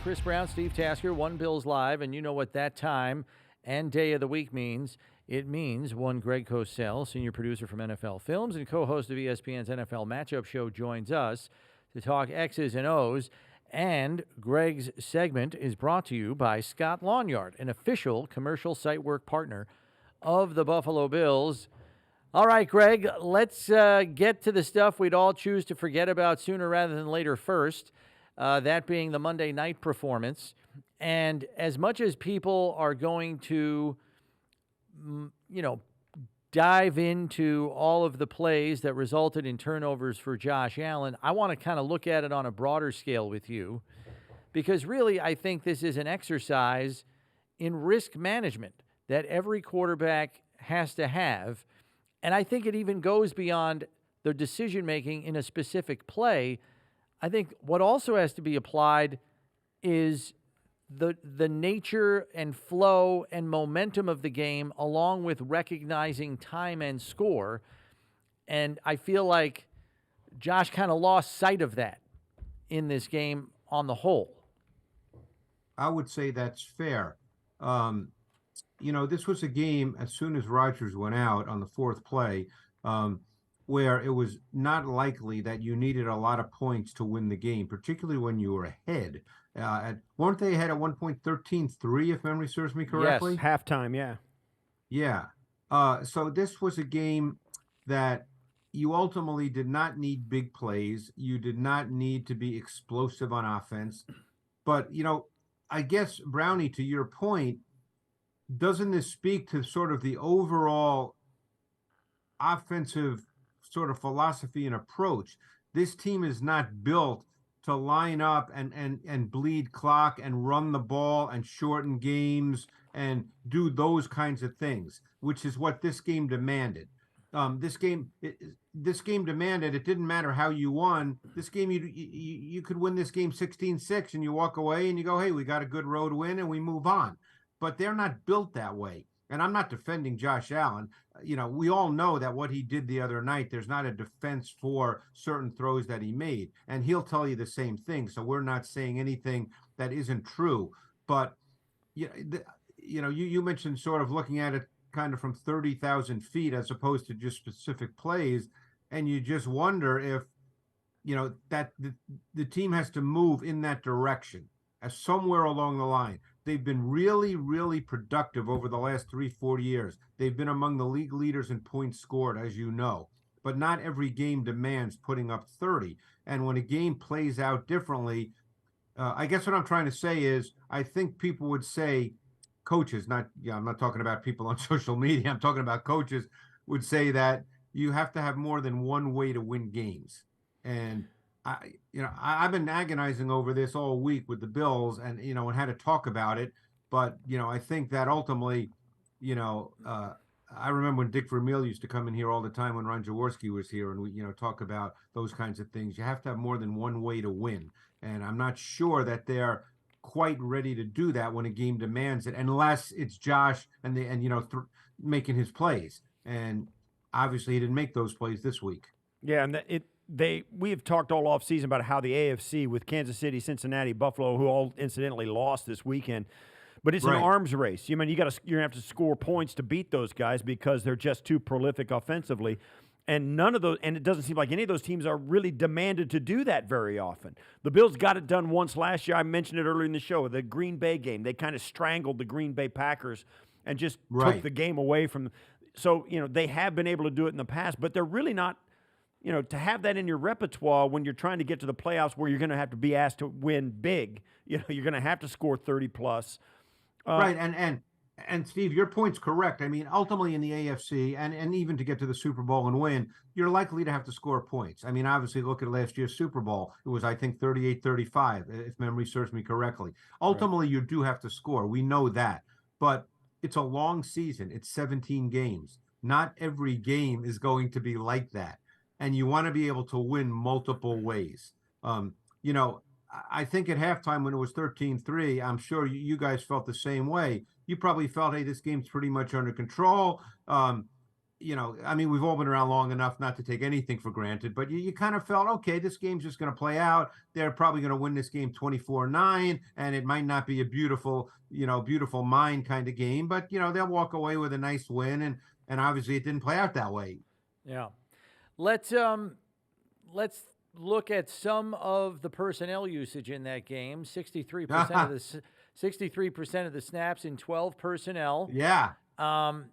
Chris Brown, Steve Tasker, One Bills Live, and you know what that time and day of the week means. It means one Greg Cosell, senior producer from NFL Films and co-host of ESPN's NFL Matchup Show, joins us to talk X's and O's. And Greg's segment is brought to you by Scott Lawnyard, an official commercial site work partner of the Buffalo Bills. All right, Greg, let's get to the stuff we'd all choose to forget about sooner rather than later first, that being the Monday night performance. And as much as people are going to, dive into all of the plays that resulted in turnovers for Josh Allen, I want to kind of look at it on a broader scale with you, because really I think this is an exercise in risk management that every quarterback has to have. And I think it even goes beyond the decision-making in a specific play. I think what also has to be applied is the nature and flow and momentum of the game, along with recognizing time and score. And I feel like Josh kind of lost sight of that in this game on the whole. I would say that's fair. This was a game as soon as Rodgers went out on the fourth play, where it was not likely that you needed a lot of points to win the game, particularly when you were ahead. Weren't they ahead at one point 13-3, if memory serves me correctly? Yes, halftime, yeah. Yeah. So this was a game that you ultimately did not need big plays. You did not need to be explosive on offense. But, I guess, Brownie, to your point, doesn't this speak to sort of the overall offensive sort of philosophy and approach? This team is not built to line up and bleed clock and run the ball and shorten games and do those kinds of things, which is what this game demanded. This game demanded, it didn't matter how you won. This game, you could win this game 16-6 and you walk away and you go, hey, we got a good road win and we move on. But they're not built that way. And I'm not defending Josh Allen. We all know that what he did the other night, there's not a defense for certain throws that he made. And he'll tell you the same thing. So we're not saying anything that isn't true. But, you mentioned sort of looking at it kind of from 30,000 feet as opposed to just specific plays. And you just wonder if, that the team has to move in that direction as somewhere along the line. They've been really, really productive over the last 3-4 years. They've been among the league leaders in points scored, as you know. But not every game demands putting up 30. And when a game plays out differently, I guess what I'm trying to say is I think people would say, coaches, I'm not talking about people on social media, I'm talking about coaches, would say that you have to have more than one way to win games. And I've been agonizing over this all week with the Bills and had to talk about it. But, I think that ultimately, I remember when Dick Vermeil used to come in here all the time when Ron Jaworski was here and we, talk about those kinds of things. You have to have more than one way to win. And I'm not sure that they're quite ready to do that when a game demands it, unless it's Josh and making his plays. And obviously he didn't make those plays this week. Yeah, and we have talked all off season about how the AFC with Kansas City, Cincinnati, Buffalo, who all incidentally lost this weekend, but it's right. An arms race. You're gonna have to score points to beat those guys because they're just too prolific offensively, and it doesn't seem like any of those teams are really demanded to do that very often. The Bills got it done once last year. I mentioned it earlier in the show, the Green Bay game. They kind of strangled the Green Bay Packers and just took the game away from them. So they have been able to do it in the past, but they're really not. To have that in your repertoire when you're trying to get to the playoffs where you're going to have to be asked to win big, you're going to have to score 30 plus. Right. And Steve, your point's correct. I mean, ultimately in the AFC and even to get to the Super Bowl and win, you're likely to have to score points. I mean, obviously look at last year's Super Bowl. It was, I think, 38-35, if memory serves me correctly. Ultimately, You do have to score. We know that. But it's a long season. It's 17 games. Not every game is going to be like that. And you want to be able to win multiple ways. I think at halftime when it was 13-3, I'm sure you guys felt the same way. You probably felt, hey, this game's pretty much under control. I mean, we've all been around long enough not to take anything for granted, but you kind of felt, okay, this game's just going to play out. They're probably going to win this game 24-9, and it might not be a beautiful mind kind of game, but, they'll walk away with a nice win. And obviously it didn't play out that way. Yeah. Let's look at some of the personnel usage in that game. 63% of the snaps in 12 personnel. Yeah. And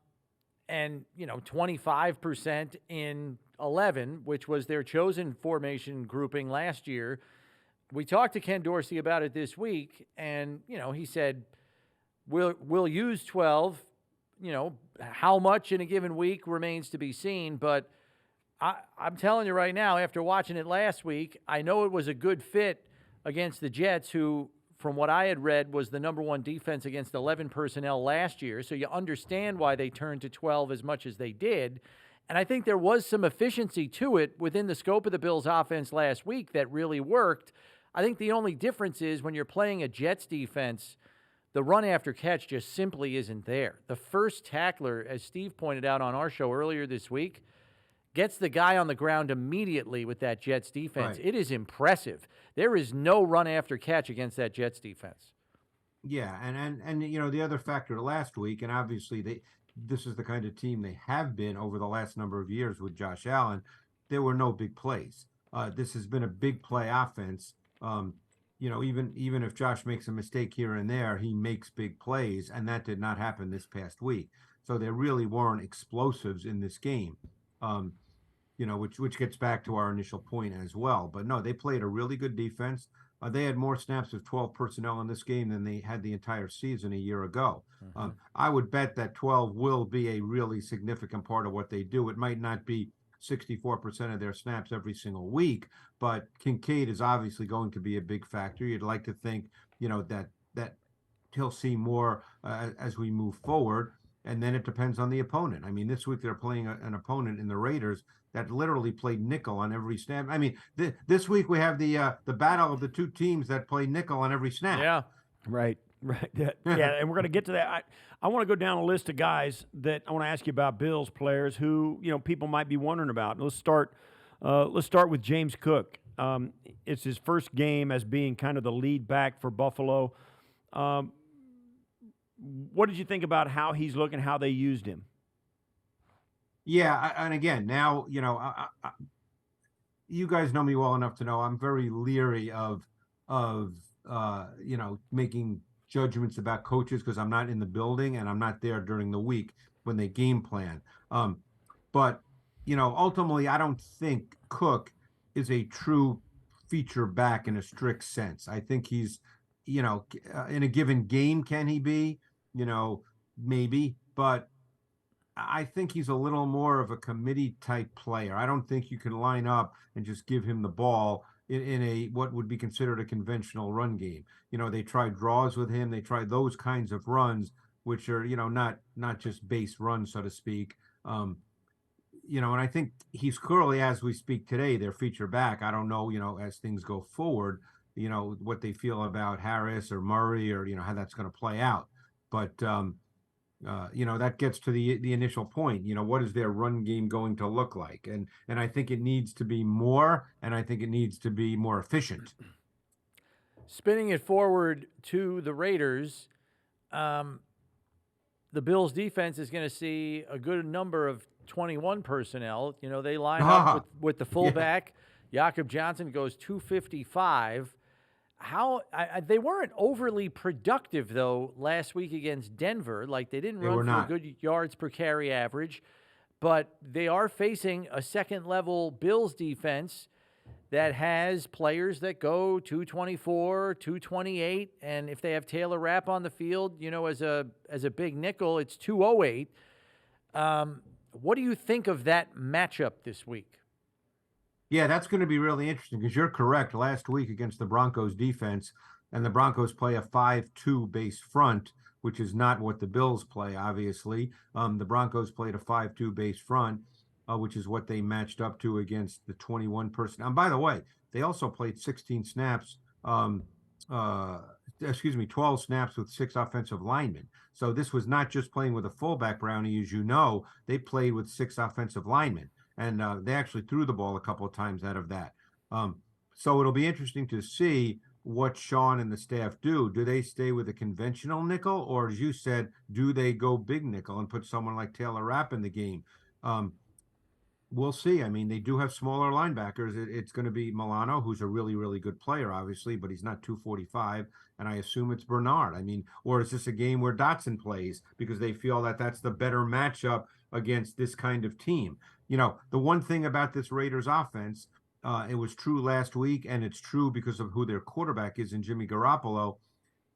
25% in 11, which was their chosen formation grouping last year. We talked to Ken Dorsey about it this week, and he said we'll use 12. How much in a given week remains to be seen, but I'm telling you right now, after watching it last week, I know it was a good fit against the Jets, who, from what I had read, was the number one defense against 11 personnel last year. So you understand why they turned to 12 as much as they did. And I think there was some efficiency to it within the scope of the Bills' offense last week that really worked. I think the only difference is when you're playing a Jets defense, the run after catch just simply isn't there. The first tackler, as Steve pointed out on our show earlier this week, gets the guy on the ground immediately with that Jets defense. Right. It is impressive. There is no run after catch against that Jets defense. Yeah, and the other factor last week, and obviously this is the kind of team they have been over the last number of years with Josh Allen. There were no big plays. This has been a big play offense. Even if Josh makes a mistake here and there, he makes big plays, and that did not happen this past week. So there really weren't explosives in this game. Which gets back to our initial point as well. But no, they played a really good defense. They had more snaps of 12 personnel in this game than they had the entire season a year ago. Mm-hmm. I would bet that 12 will be a really significant part of what they do. It might not be 64% of their snaps every single week, but Kincaid is obviously going to be a big factor. You'd like to think, that he'll see more as we move forward. And then it depends on the opponent. I mean, this week they're playing an opponent in the Raiders that literally played nickel on every snap. I mean, this week we have the battle of the two teams that play nickel on every snap. Yeah. Right. Yeah, and we're going to get to that. I want to go down a list of guys that I want to ask you about, Bills players who people might be wondering about. Let's start with James Cook. It's his first game as being kind of the lead back for Buffalo. What did you think about how he's looking, how they used him? Yeah, and again, now, you guys know me well enough to know I'm very leery of making judgments about coaches because I'm not in the building and I'm not there during the week when they game plan. But ultimately, I don't think Cook is a true feature back in a strict sense. I think he's, in a given game, can he be? Maybe, but I think he's a little more of a committee type player. I don't think you can line up and just give him the ball in a what would be considered a conventional run game. They tried draws with him. They tried those kinds of runs, which are not just base runs, so to speak. And I think he's clearly, as we speak today, their feature back. I don't know, as things go forward, what they feel about Harris or Murray or how that's going to play out. But that gets to the initial point. What is their run game going to look like? And I think it needs to be more, and I think it needs to be more efficient. Spinning it forward to the Raiders, the Bills' defense is going to see a good number of 21 personnel. They line up with the fullback. Yeah. Jakob Johnson goes 255. They weren't overly productive, though, last week against Denver. Like, they didn't run for a good yards per carry average. But they are facing a second-level Bills defense that has players that go 224, 228. And if they have Taylor Rapp on the field, as a big nickel, it's 208. What do you think of that matchup this week? Yeah, that's going to be really interesting because you're correct. Last week against the Broncos defense, and the Broncos play a 5-2 base front, which is not what the Bills play, obviously. The Broncos played a 5-2 base front, which is what they matched up to against the 21 person. And by the way, they also played 16 snaps. 12 snaps with 6 offensive linemen. So this was not just playing with a fullback, Brownie, as you know. They played with 6 offensive linemen, and they actually threw the ball a couple of times out of that. So it'll be interesting to see what Sean and the staff do. Do they stay with a conventional nickel, or as you said, do they go big nickel and put someone like Taylor Rapp in the game? We'll see. I mean, they do have smaller linebackers. It's going to be Milano, who's a really, really good player, obviously, but he's not 245. And I assume it's Bernard. I mean, or is this a game where Dotson plays because they feel that that's the better matchup against this kind of team? You know, the one thing about this Raiders offense, it was true last week, and it's true because of who their quarterback is in Jimmy Garoppolo,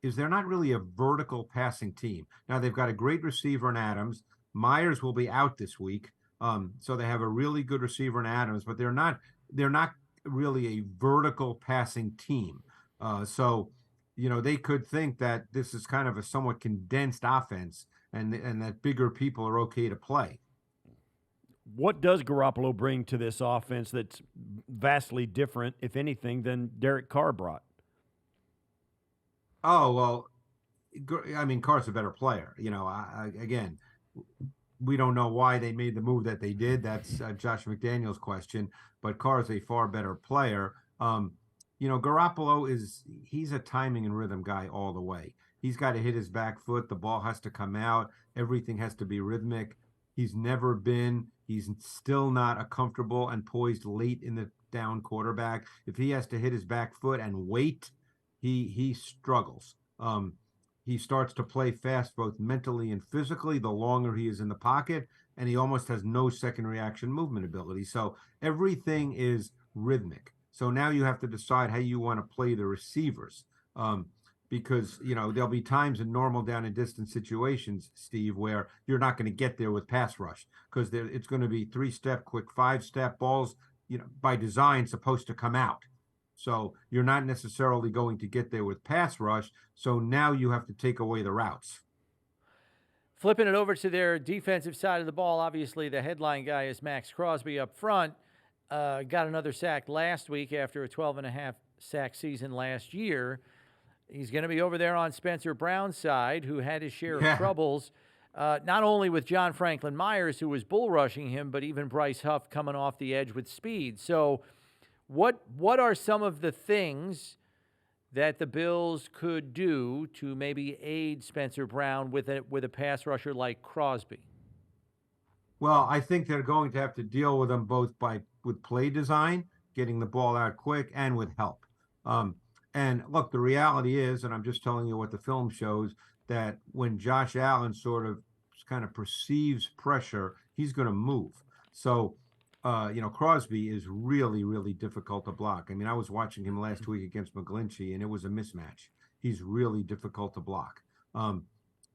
is they're not really a vertical passing team. Now, they've got a great receiver in Adams. Myers will be out this week. So they have a really good receiver in Adams, but they're not really a vertical passing team. So, you know, they could think that this is kind of a somewhat condensed offense and that bigger people are okay to play. What does Garoppolo bring to this offense that's vastly different, if anything, than Derek Carr brought? Oh, well, I mean, Carr's a better player. You know, again, we don't know why they made the move that they did. That's Josh McDaniels' question. But Carr's a far better player. You know, Garoppolo he's a timing and rhythm guy all the way. He's got to hit his back foot. The ball has to come out. Everything has to be rhythmic. He's still not a comfortable and poised late in the down quarterback. If he has to hit his back foot and wait, he struggles. He starts to play fast both mentally and physically the longer he is in the pocket, and he almost has no second reaction movement ability. So everything is rhythmic. So now you have to decide how you want to play the receivers, because, you know, there'll be times in normal down and distance situations, Steve, where you're not going to get there with pass rush because it's going to be 3-step, quick 5-step balls, you know, by design supposed to come out. So you're not necessarily going to get there with pass rush. So now you have to take away the routes. Flipping it over to their defensive side of the ball, obviously the headline guy is Maxx Crosby up front. Got another sack last week after a 12.5 sack season last year. He's going to be over there on Spencer Brown's side, who had his share of troubles, not only with John Franklin Myers, who was bull rushing him, but even Bryce Huff coming off the edge with speed. So what are some of the things that the Bills could do to maybe aid Spencer Brown with a pass rusher like Crosby? Well, I think they're going to have to deal with them both with play design, getting the ball out quick, and with help. And look, the reality is, and I'm just telling you what the film shows, that when Josh Allen sort of kind of perceives pressure, he's going to move. So, you know, Crosby is really, really difficult to block. I mean, I was watching him last week against McGlinchey, and it was a mismatch. He's really difficult to block.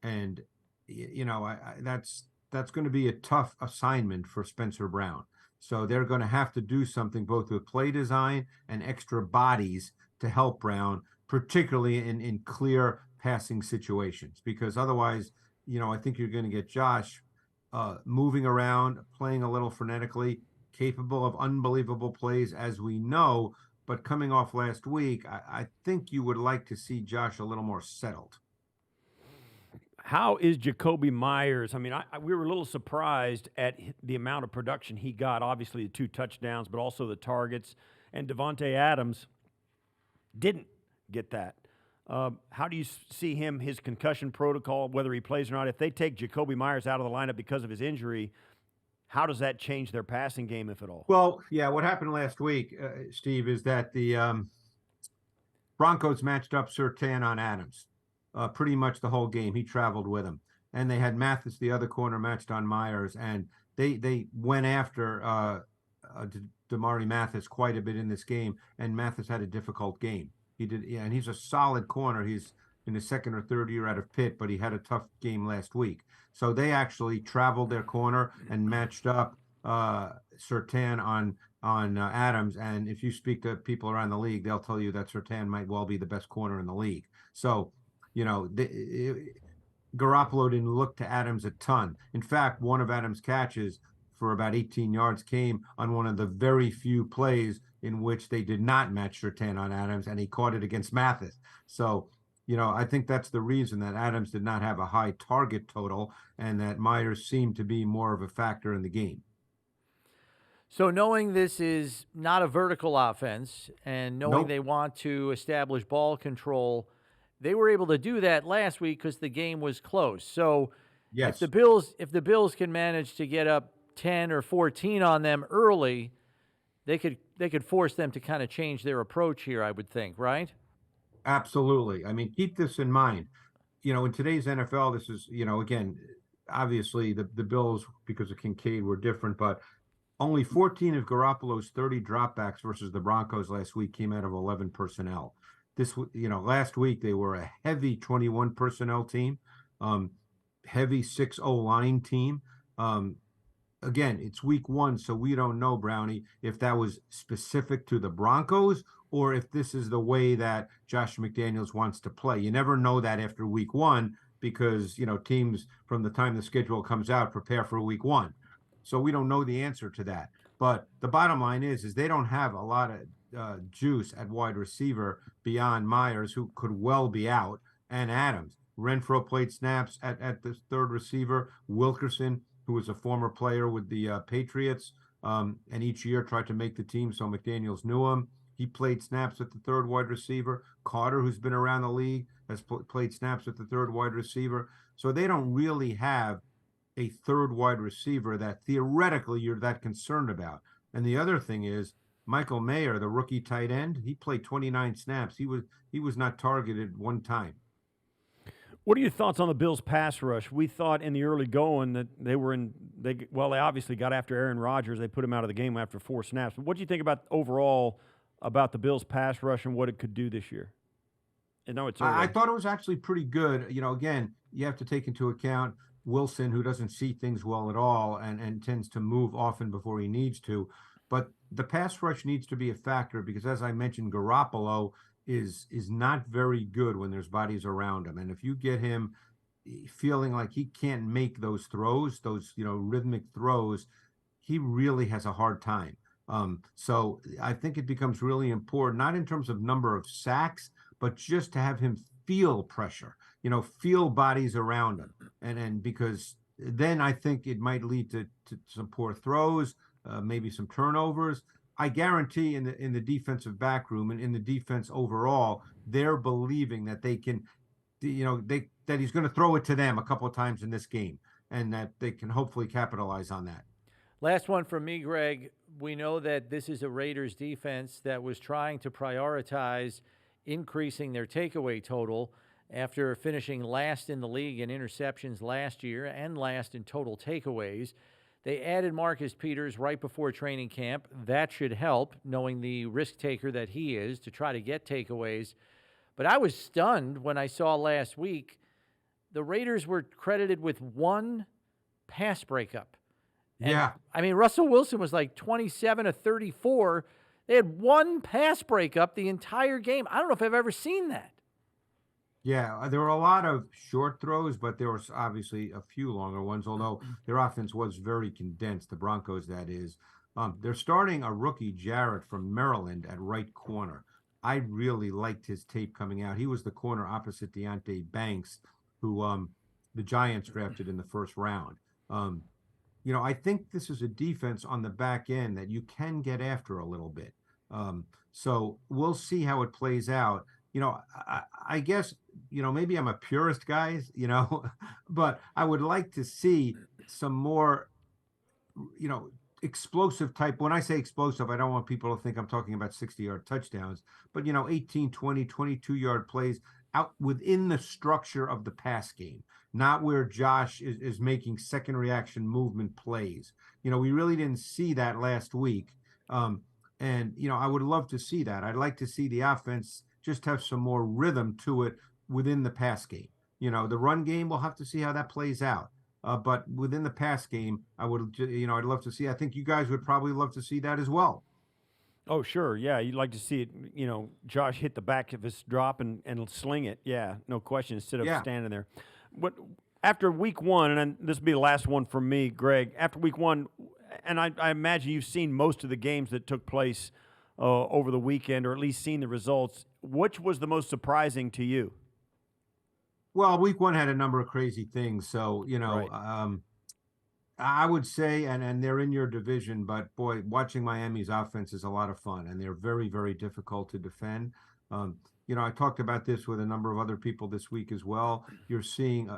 And, you know, that's going to be a tough assignment for Spencer Brown. So they're going to have to do something both with play design and extra bodies to help Brown, particularly in clear passing situations, because otherwise, you know, I think you're going to get Josh moving around, playing a little frenetically, capable of unbelievable plays, as we know. But coming off last week, I think you would like to see Josh a little more settled. How is Jacoby Myers? I mean, we were a little surprised at the amount of production he got. Obviously, the 2 touchdowns, but also the targets. And Devontae Adams didn't get that. How do you see him, his concussion protocol, whether he plays or not? If they take Jacoby Myers out of the lineup because of his injury, how does that change their passing game, if at all? Well, yeah, what happened last week, Steve, is that the Broncos matched up Surtain on Adams pretty much the whole game. He traveled with him. And they had Mathis, the other corner, matched on Myers. And they went after Damari Mathis quite a bit in this game, and Mathis had a difficult game. He did, yeah, and he's a solid corner. He's in his 2nd or 3rd year out of Pitt, but he had a tough game last week. So they actually traveled their corner and matched up Surtain on Adams. And if you speak to people around the league, they'll tell you that Surtain might well be the best corner in the league. So, you know, Garoppolo didn't look to Adams a ton. In fact, one of Adams' catches for about 18 yards came on one of the very few plays in which they did not match Surtain on Adams, and he caught it against Mathis. So, I think that's the reason that Adams did not have a high target total and that Myers seemed to be more of a factor in the game. So knowing this is not a vertical offense and knowing Nope. they want to establish ball control, they were able to do that last week because the game was close. So if Yes. the Bills can manage to get up 10 or 14 on them early, they could force them to kind of change their approach here, I would think, right? Absolutely. I mean, keep this in mind. In today's NFL, this is, again, obviously the Bills, because of Kincaid, were different, but only 14 of Garoppolo's 30 dropbacks versus the Broncos last week came out of 11 personnel. Last week they were a heavy 21 personnel team, heavy 6-0 line team. Again, it's week 1, so we don't know, Brownie, if that was specific to the Broncos or if this is the way that Josh McDaniels wants to play. You never know that after week 1 because, teams from the time the schedule comes out prepare for week 1. So we don't know the answer to that. But the bottom line is they don't have a lot of juice at wide receiver beyond Myers, who could well be out, and Adams. Renfro played snaps at the third receiver. Wilkerson, who was a former player with the Patriots, and each year tried to make the team, so McDaniels knew him. He played snaps at the third wide receiver. Carter, who's been around the league, has played snaps at the third wide receiver. So they don't really have a third wide receiver that theoretically you're that concerned about. And the other thing is Michael Mayer, the rookie tight end, he played 29 snaps. He was not targeted one time. What are your thoughts on the Bills' pass rush? We thought in the early going that they obviously got after Aaron Rodgers. They put him out of the game after 4 snaps. But what do you think about overall about the Bills' pass rush and what it could do this year? I know it's early. I thought it was actually pretty good. Again, you have to take into account Wilson, who doesn't see things well at all and tends to move often before he needs to. But the pass rush needs to be a factor because, as I mentioned, Garoppolo is not very good when there's bodies around him. And if you get him feeling like he can't make those throws, those rhythmic throws, he really has a hard time. So I think it becomes really important, not in terms of number of sacks, but just to have him feel pressure, feel bodies around him. And because then I think it might lead to some poor throws, maybe some turnovers. I guarantee in the defensive back room and in the defense overall, they're believing that they can, that he's going to throw it to them a couple of times in this game and that they can hopefully capitalize on that. Last one from me, Greg. We know that this is a Raiders defense that was trying to prioritize increasing their takeaway total after finishing last in the league in interceptions last year and last in total takeaways. They added Marcus Peters right before training camp. That should help, knowing the risk taker that he is, to try to get takeaways. But I was stunned when I saw last week the Raiders were credited with 1 pass breakup. And, Yeah. I mean, Russell Wilson was like 27 of 34. They had 1 pass breakup the entire game. I don't know if I've ever seen that. Yeah, there were a lot of short throws, but there was obviously a few longer ones, although their offense was very condensed, the Broncos, that is. They're starting a rookie, Jarrett, from Maryland at right corner. I really liked his tape coming out. He was the corner opposite Deonte Banks, who the Giants drafted in the first round. I think this is a defense on the back end that you can get after a little bit. So we'll see how it plays out. I guess, maybe I'm a purist, guys, but I would like to see some more, explosive type. When I say explosive, I don't want people to think I'm talking about 60-yard touchdowns, but, 18, 20, 22-yard plays out within the structure of the pass game, not where Josh is making second reaction movement plays. We really didn't see that last week. And, I would love to see that. I'd like to see the offense just have some more rhythm to it within the pass game. The run game, we'll have to see how that plays out. But within the pass game, I'd love to see. I think you guys would probably love to see that as well. Oh, sure. Yeah, you'd like to see it, Josh hit the back of his drop and sling it. Yeah, no question, instead of standing there. But after week 1, and this will be the last one from me, Greg, after week 1, and I imagine you've seen most of the games that took place over the weekend, or at least seen the results. Which was the most surprising to you? Well, week one had a number of crazy things. So, Right. I would say, and they're in your division, but boy, watching Miami's offense is a lot of fun, and they're very, very difficult to defend. I talked about this with a number of other people this week as well. You're seeing,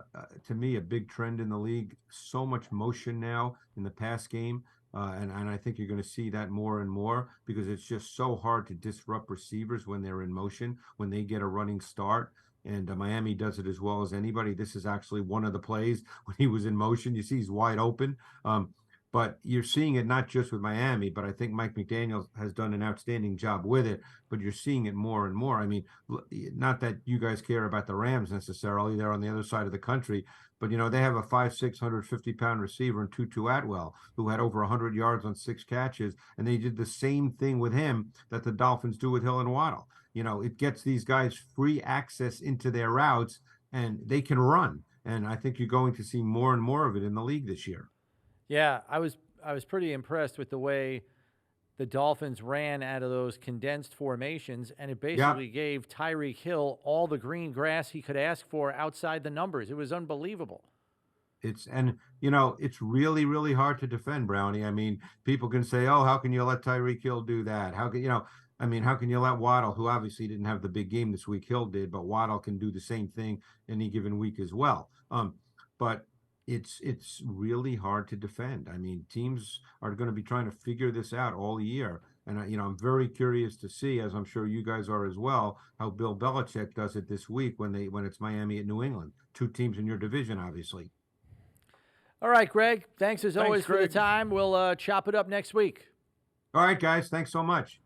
to me, a big trend in the league. So much motion now in the pass game, and I think you're going to see that more and more because it's just so hard to disrupt receivers when they're in motion, when they get a running start. And Miami does it as well as anybody. This is actually one of the plays when he was in motion. You see he's wide open. But you're seeing it not just with Miami, but I think Mike McDaniel has done an outstanding job with it. But you're seeing it more and more. I mean, not that you guys care about the Rams necessarily. They're on the other side of the country. But, they have a 5'6", 150-pound receiver in Tutu Atwell, who had over 100 yards on 6 catches. And they did the same thing with him that the Dolphins do with Hill and Waddle. It gets these guys free access into their routes, and they can run. And I think you're going to see more and more of it in the league this year. Yeah, I was pretty impressed with the way the Dolphins ran out of those condensed formations, and it basically gave Tyreek Hill all the green grass he could ask for outside the numbers. It was unbelievable. It's really, really hard to defend, Brownie. I mean, people can say, "Oh, how can you let Tyreek Hill do that? How can how can you let Waddle, who obviously didn't have the big game this week, Hill did, but Waddle can do the same thing any given week as well." But it's really hard to defend. I mean, teams are going to be trying to figure this out all year. And I'm very curious to see, as I'm sure you guys are as well, how Bill Belichick does it this week when it's Miami at New England, two teams in your division, obviously. All right, Greg, thanks as Thanks, always for the Greg. time. We'll chop it up next week. All right, guys, thanks so much.